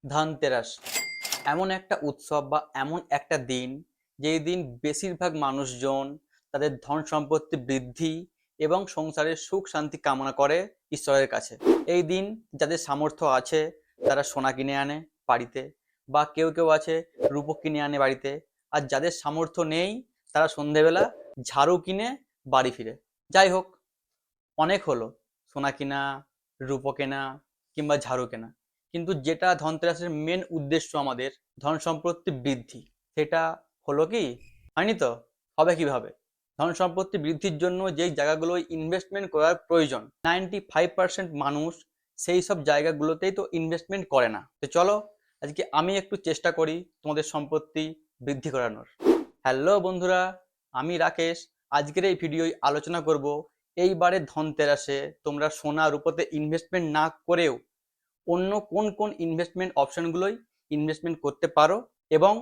ধনতেরাস এমন একটা উৎসব বা এমন একটা দিন, যেই দিন বেশিরভাগ মানুষজন তাদের ধন সম্পত্তি বৃদ্ধি এবং সংসারের সুখ শান্তি কামনা করে ঈশ্বরের কাছে। এই দিন যাদের সামর্থ্য আছে তারা সোনা কিনে আনে বাড়িতে, বা কেউ কেউ আছে রূপো কিনে আনে বাড়িতে। আর যাদের সামর্থ্য নেই তারা সন্ধেবেলা ঝাড়ু কিনে বাড়ি ফিরে। যাই হোক, অনেক হলো সোনা কেনা, রূপো কেনা কিংবা ঝাড়ু কেনা, কিন্তু যেটা ধনতেরাসের মেন উদ্দেশ্য আমাদের ধন সম্পত্তি বৃদ্ধি, সেটা হলো কি? হয়নি তো? হবে কিভাবে? ধন সম্পত্তি বৃদ্ধির জন্য যেই জায়গাগুলোয় ইনভেস্টমেন্ট করার প্রয়োজন, 95% মানুষ সেই সব জায়গাগুলোতেই তো ইনভেস্টমেন্ট করে না। তো চলো আজকে আমি একটু চেষ্টা করি তোমাদের সম্পত্তি বৃদ্ধি করানোর। হ্যালো বন্ধুরা, আমি রাকেশ। আজকের এই ভিডিওয় আলোচনা করব এইবারে ধনতেরাসে তোমরা সোনা রূপোতে ইনভেস্টমেন্ট না করেও অন্য কোন কোন ইনভেস্টমেন্ট অপশনগুলোই ইনভেস্টমেন্ট করতে পারো এবং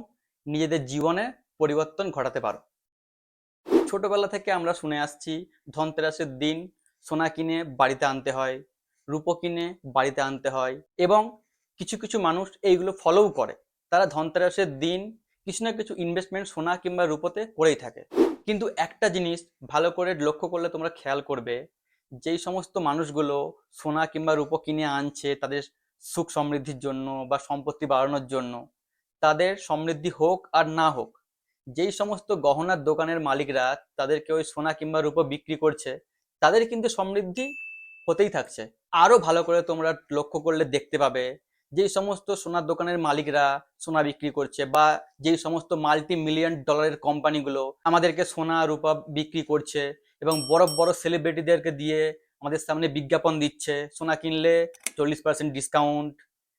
নিজেদের জীবনে পরিবর্তন ঘটাতে পারো। ছোটবেলা থেকে আমরা শুনে আসছি ধনতেরাসের দিন সোনা কিনে বাড়িতে আনতে হয়, রূপো কিনে বাড়িতে আনতে হয়, এবং কিছু কিছু মানুষ এইগুলো ফলোও করে। তারা ধনতেরাসের দিন কিছু না কিছু ইনভেস্টমেন্ট সোনা কিংবা রূপোতে করেই থাকে। কিন্তু একটা জিনিস ভালো করে লক্ষ্য করলে তোমরা খেয়াল করবে, যেই সমস্ত মানুষগুলো সোনা কিংবা রূপো কিনে আনছে তাদের সুখ সমৃদ্ধির জন্য বা সম্পত্তি বাড়ানোর জন্য, তাদের সমৃদ্ধি হোক আর না হোক, যেই সমস্ত গহনার দোকানের মালিকরা তাদেরকে ওই সোনা কিংবা রূপো বিক্রি করছে, তাদের কিন্তু সমৃদ্ধি হতেই থাকছে। আরো ভালো করে তোমরা লক্ষ্য করলে দেখতে পাবে, যেই সমস্ত সোনার দোকানের মালিকরা সোনা বিক্রি করছে, বা যেই সমস্ত মাল্টি মিলিয়ন ডলারের কোম্পানিগুলো আমাদেরকে সোনা রূপা বিক্রি করছে এবং বড় বড় সেলিব্রিটিদেরকে দিয়ে আমাদের সামনে বিজ্ঞাপন দিচ্ছে, সোনা কিনলে 40% ডিসকাউন্ট,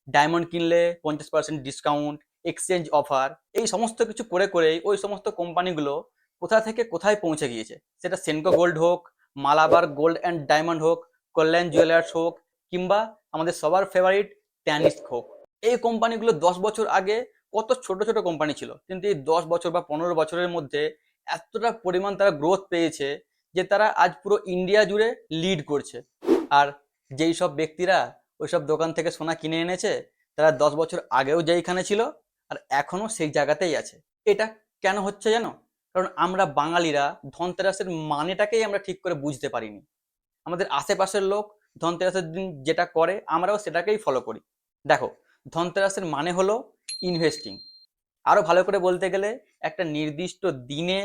ডায়মন্ড কিনলে 50% ডিসকাউন্ট, এক্সচেঞ্জ অফার, এই সমস্ত কিছু করে করেই ওই সমস্ত কোম্পানিগুলো কোথা থেকে কোথায় পৌঁছে গিয়েছে। সেটা সেনকো গোল্ড হোক, মালাবার গোল্ড অ্যান্ড ডায়মন্ড হোক, কল্যাণ জুয়েলার্স হোক, কিংবা আমাদের সবার ফেভারিট ট্যানিস্ক হোক। এই কোম্পানিগুলো 10 বছর আগে কত ছোট ছোট কোম্পানি ছিল, কিন্তু এই 10 বছর বা 15 বছরের মধ্যে এতটা পরিমাণ তারা গ্রোথ পেয়েছে যে তারা আজ পুরো ইন্ডিয়া জুড়ে লিড করছে। আর যেই সব ব্যক্তিরা ওইসব দোকান থেকে সোনা কিনে এনেছে, তারা 10 বছর আগেও যেইখানে ছিল আর এখনো সেই জায়গাতেই আছে। এটা কেন হচ্ছে জানো? কারণ আমরা বাঙালিরা ধনতেরাসের মানেটাকেই আমরা ঠিক করে বুঝতে পারিনি। আমাদের আশেপাশের লোক ধনতেরাসের দিন যেটা করে আমরাও সেটাকেই ফলো করি। দেখো, ধনতেরাসের মানে হলো ইনভেস্টিং। আরো ভালো করে বলতে গেলে একটা নির্দিষ্ট দিনে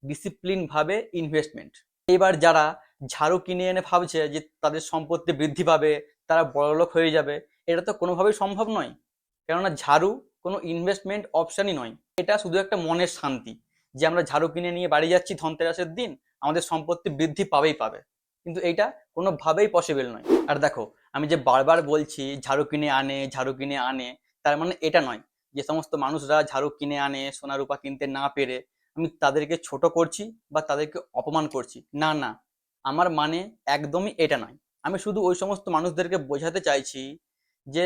ডিসিপ্লিন ভাবে ইনভেস্টমেন্ট। এবার যারা ঝাড়ু কিনে এনে ভাবছে যে তাদের সম্পত্তি বৃদ্ধি পাবে, তারা বড়লোক হয়ে যাবে, এটা তো কোনোভাবেই সম্ভব নয়। কেননা ঝাড়ু কোনো ইনভেস্টমেন্ট অপশনই নয়, এটা শুধু একটা মনের শান্তি যে আমরা ঝাড়ু কিনে নিয়ে বাড়ি যাচ্ছি ধনতেরাসের দিন, আমাদের সম্পত্তি বৃদ্ধি পাবেই পাবে। কিন্তু এইটা কোনোভাবেই পসিবল নয়। আর দেখো, আমি যে বারবার বলছি ঝাড়ু কিনে আনে ঝাড়ু কিনে আনে, তার মানে এটা নয় যে সমস্ত মানুষরা ঝাড়ু কিনে আনে সোনা রূপা কিনতে না পেরে আমি তাদেরকে ছোট করছি বা তাদেরকে অপমান করছি। না না, আমার মানে একদমই এটা নয়। আমি শুধু ওই সমস্ত মানুষদেরকে বোঝাতে চাইছি যে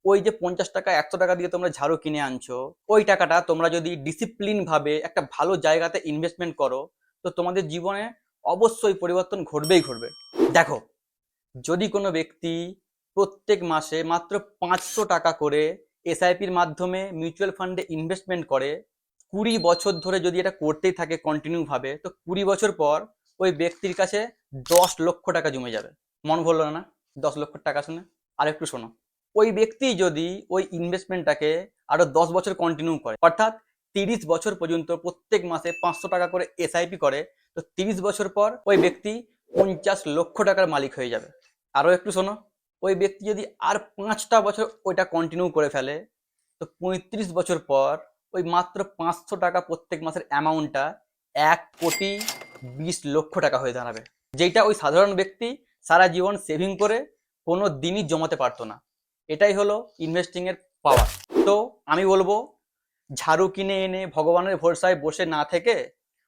ওই যে 50 টাকা 100 টাকা দিয়ে তোমরা ঝাড়ু কিনে আনছো, ওই টাকাটা তোমরা যদি ডিসিপ্লিন ভাবে একটা ভালো জায়গাতে ইনভেস্টমেন্ট করো, তো তোমাদের জীবনে অবশ্যই পরিবর্তন ঘটবেই ঘটবে। দেখো, যদি কোনো ব্যক্তি প্রত্যেক মাসে মাত্র 500 টাকা করে এসআইপির মাধ্যমে মিউচুয়াল ফান্ডে ইনভেস্টমেন্ট করে, 20 বছর ধরে যদি এটা করতেই থাকে কন্টিনিউ ভাবে, তো 20 বছর পর ওই ব্যক্তির কাছে 10 লক্ষ টাকা জমে যাবে। মন ভরলো না 10 লক্ষ টাকা শুনে? আর একটু শোনো, ওই ব্যক্তি যদি ওই ইনভেস্টমেন্টটাকে আরো 10 বছর কন্টিনিউ করে, অর্থাৎ 30 বছর পর্যন্ত প্রত্যেক মাসে 500 টাকা করে এসআইপি করে, তো 30 বছর পর ওই ব্যক্তি 50 লক্ষ টাকার মালিক হয়ে যাবে। আরো একটু শোনো, ওই ব্যক্তি যদি আর 5টা বছর ওইটা কন্টিনিউ করে ফেলে, তো 35 বছর পর ওই মাত্র 500 টাকা প্রত্যেক মাসের অ্যামাউন্টটা 1,20,00,000 টাকা হয়ে দাঁড়াবে, যেটা ওই সাধারণ ব্যক্তি সারা জীবন সেভিং করে কোনো দিনই জমাতে পারতো না। এটাই হলো ইনভেস্টিং এর পাওয়ার। তো আমি বলবো, ঝাড়ু কিনে এনে ভগবানের ভরসায় বসে না থেকে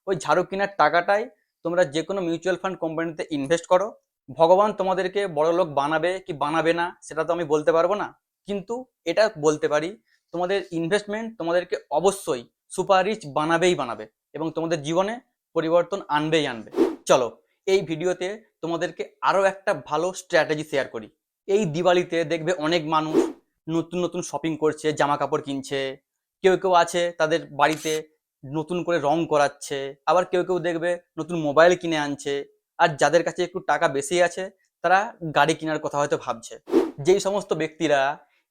ওই ঝাড়ু কেনার টাকাটাই তোমরা যে কোনো মিউচুয়াল ফান্ড কোম্পানিতে ইনভেস্ট করো। ভগবান তোমাদেরকে বড় লোক বানাবে কি বানাবে না সেটা তো আমি বলতে পারবো না, কিন্তু এটা বলতে পারি তোমাদের ইনভেস্টমেন্ট তোমাদেরকে অবশ্যই সুপার রিচ বানাবেই বানাবে এবং তোমাদের জীবনে পরিবর্তন আনবেই আনবে। চলো, এই ভিডিওতে তোমাদেরকে আরো একটা ভালো স্ট্র্যাটেজি শেয়ার করি। এই দিওয়ালিতে দেখবে অনেক মানুষ নতুন নতুন শপিং করছে, জামা কাপড় কিনছে। কেউ কেউ আছে তাদের বাড়িতে নতুন করে রং করাচ্ছে। আবার কেউ কেউ দেখবে নতুন মোবাইল কিনে আনছে। আর যাদের কাছে একটু টাকা বেশি আছে তারা গাড়ি কেনার কথা হয়তো ভাবছে। যেই সমস্ত ব্যক্তিরা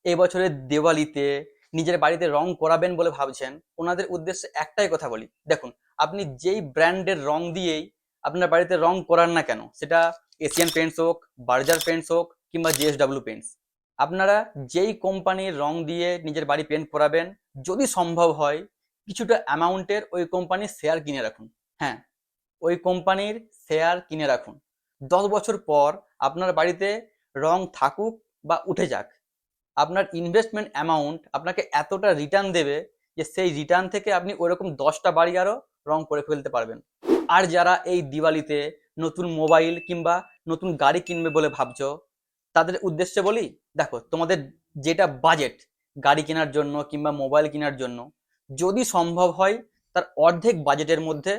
এবছরের দেওয়ালিতে নিজের বাড়িতে রং করাবেন বলে ভাবছেন, ওনাদের উদ্দেশ্যে একটাই কথা বলি, দেখুন, আপনি যেই ব্র্যান্ডের রং দিয়েই আপনার বাড়িতে রং করান না কেন, সেটা এশিয়ান পেন্টস হোক, বার্জার পেন্টস হোক কিংবা জিএসডাব্লিউ পেন্টস, আপনারা যেই কোম্পানির রং দিয়ে নিজের বাড়ি পেন্ট করাবেন, যদি সম্ভব হয় কিছুটা অ্যামাউন্টের ওই কোম্পানির শেয়ার কিনে রাখুন। হ্যাঁ, ওই কোম্পানির শেয়ার কিনে রাখুন। 10 বছর পর আপনার বাড়িতে রং থাকুক বা উঠে যাক, আপনার ইনভেস্টমেন্ট অ্যামাউন্ট আপনাকে এতটা রিটার্ন দেবে যে সেই রিটার্ন থেকে আপনি ওইরকম 10টা বাড়ি আরও রং করে ফেলতে পারবেন। আর যারা এই দিওয়ালিতে নতুন মোবাইল কিংবা নতুন গাড়ি কিনবে বলে ভাবছো, তাদের উদ্দেশ্যে বলি, দেখো, তোমাদের যেটা বাজেট গাড়ি কেনার জন্য কিংবা মোবাইল কেনার জন্য, যদি সম্ভব হয় তার অর্ধেক বাজেটের মধ্যে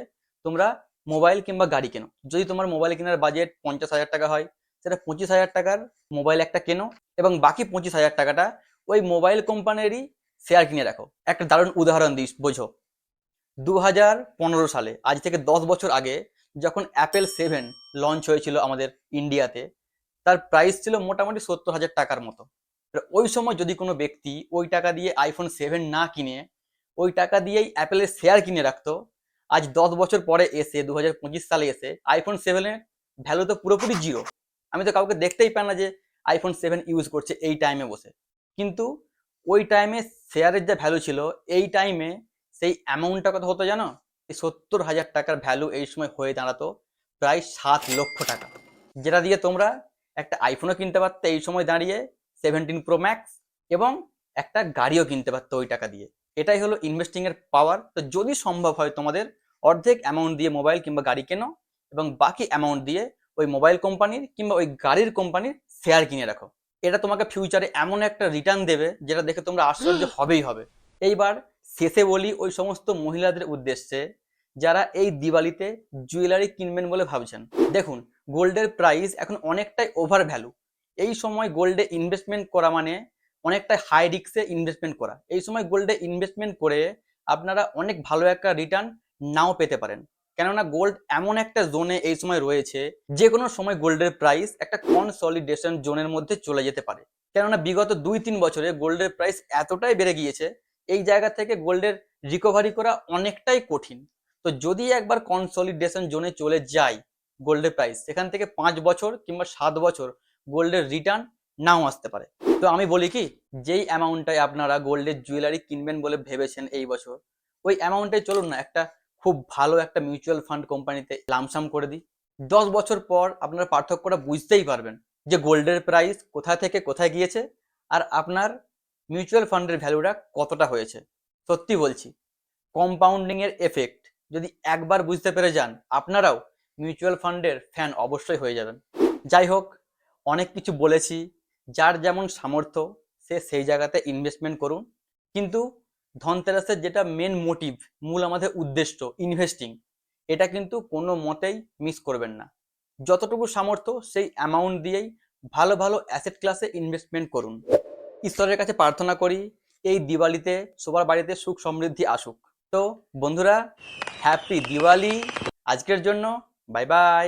তোমরা মোবাইল কিংবা গাড়ি কেনো। যদি তোমার মোবাইল কেনার বাজেট 50,000 টাকা হয়, সেটা 25,000 টাকার মোবাইল একটা কেনো এবং বাকি 25,000 টাকাটা ওই মোবাইল কোম্পানিরই শেয়ার কিনে রাখো। একটা দারুণ উদাহরণ দিই, বোঝো। 2015 সালে, আজ থেকে 10 বছর আগে, যখন অ্যাপেল 7 লঞ্চ হয়েছিল আমাদের ইন্ডিয়াতে, তার প্রাইস ছিল মোটামুটি 70,000 টাকার মতো। ওই সময় যদি কোনো ব্যক্তি ওই টাকা দিয়ে iPhone 7 না কিনে ওই টাকা দিয়েই অ্যাপেলের শেয়ার কিনে রাখতো, আজ 10 বছর পরে এসে 2025 সালে এসে iPhone 7-এর ভ্যালু তো পুরোপুরি জিরো। আমি তো কাউকে দেখতেই পাই না যে iPhone 7 ইউজ করছে এই টাইমে বসে। কিন্তু ওই টাইমে শেয়ারের যা ভ্যালু ছিল, এই টাইমে সেই অ্যামাউন্টটা কত হতো জানো? এই 70,000 টাকার ভ্যালু এই সময় হয়ে দাঁড়াতো প্রায় 7 লক্ষ টাকা, যেটা দিয়ে তোমরা একটা আইফোনও কিনতে পারতে এই সময় দাঁড়িয়ে, 17 Pro Max, এবং একটা গাড়িও কিনতে পারতো ওই টাকা দিয়ে। এটাই হলো ইনভেস্টিং এর পাওয়ার। তো যদি সম্ভব হয় তোমাদের অর্ধেক অ্যামাউন্ট দিয়ে মোবাইল কিংবা গাড়ি কেনো এবং বাকি অ্যামাউন্ট দিয়ে ওই মোবাইল কোম্পানির কিংবা ওই গাড়ির কোম্পানির শেয়ার কিনে রাখো। এটা তোমাকে ফিউচারে এমন একটা রিটার্ন দেবে যেটা দেখে তোমরা আশ্চর্য হবেই হবে। এইবার শেষে বলি ওই সমস্ত মহিলাদের উদ্দেশ্যে যারা এই দিওয়ালিতে জুয়েলারি কিনবেন বলে ভাবছেন, দেখুন, গোল্ডের প্রাইস এখন অনেকটাই ওভার ভ্যালু। এই সময় গোল্ডে ইনভেস্টমেন্ট করা মানে অনেকটাই হাই রিস্কে ইনভেস্টমেন্ট করা। এই সময় গোল্ডে ইনভেস্টমেন্ট করে আপনারা অনেক ভালো একটা রিটার্ন নাও পেতে পারেন, কেননা গোল্ড এমন একটা জোনে এই সময় রয়েছে, যে কোনো সময় গোল্ডের প্রাইস একটা কনসলিডেশন জোনের মধ্যে চলে যেতে পারে। কেননা বিগত 2-3 বছরে গোল্ডের প্রাইস এতটাই বেড়ে গিয়েছে, এই জায়গা থেকে গোল্ডের রিকভারি করা অনেকটাই কঠিন। তো যদি একবার কনসলিডেশন জোনে চলে যায় গোল্ডের প্রাইস, সেখান থেকে 5 বছর কিংবা 7 বছর গোল্ডের রিটার্ন নাও আসতে পারে। তো আমি বলি কি, যেই অ্যামাউন্টটায় আপনারা গোল্ডের জুয়েলারি কিনবেন বলে ভেবেছেন এই বছর, ওই অ্যামাউন্টে চলুন না একটা খুব ভালো একটা মিউচুয়াল ফান্ড কোম্পানিতে লামসাম করে দিই। 10 বছর পর আপনারা পার্থক্যটা বুঝতেই পারবেন যে গোল্ডের প্রাইস কোথা থেকে কোথায় গিয়েছে আর আপনার মিউচুয়াল ফান্ডের ভ্যালুটা কতটা হয়েছে। সত্যি বলছি, কম্পাউন্ডিং এর এফেক্ট যদি একবার বুঝতে পেরে যান, আপনারাও মিউচুয়াল ফান্ডের ফ্যান অবশ্যই হয়ে যাবেন। যাই হোক, অনেক কিছু বলেছি, যার যেমন সামর্থ্য সে সেই জায়গাতে ইনভেস্টমেন্ট করুন। কিন্তু ধনতেরাসের যেটা মেন মোটিভ, মূল আমাদের উদ্দেশ্য ইনভেস্টিং, এটা কিন্তু কোনো মতেই মিস করবেন না। যতটুকু সামর্থ্য সেই অ্যামাউন্ট দিয়েই ভালো ভালো অ্যাসেট ক্লাসে ইনভেস্টমেন্ট করুন। ঈশ্বরের কাছে প্রার্থনা করি এই দিওয়ালিতে সবার বাড়িতে সুখ সমৃদ্ধি আসুক। তো বন্ধুরা, হ্যাপি দিওয়ালি আজকের জন্য। Bye bye.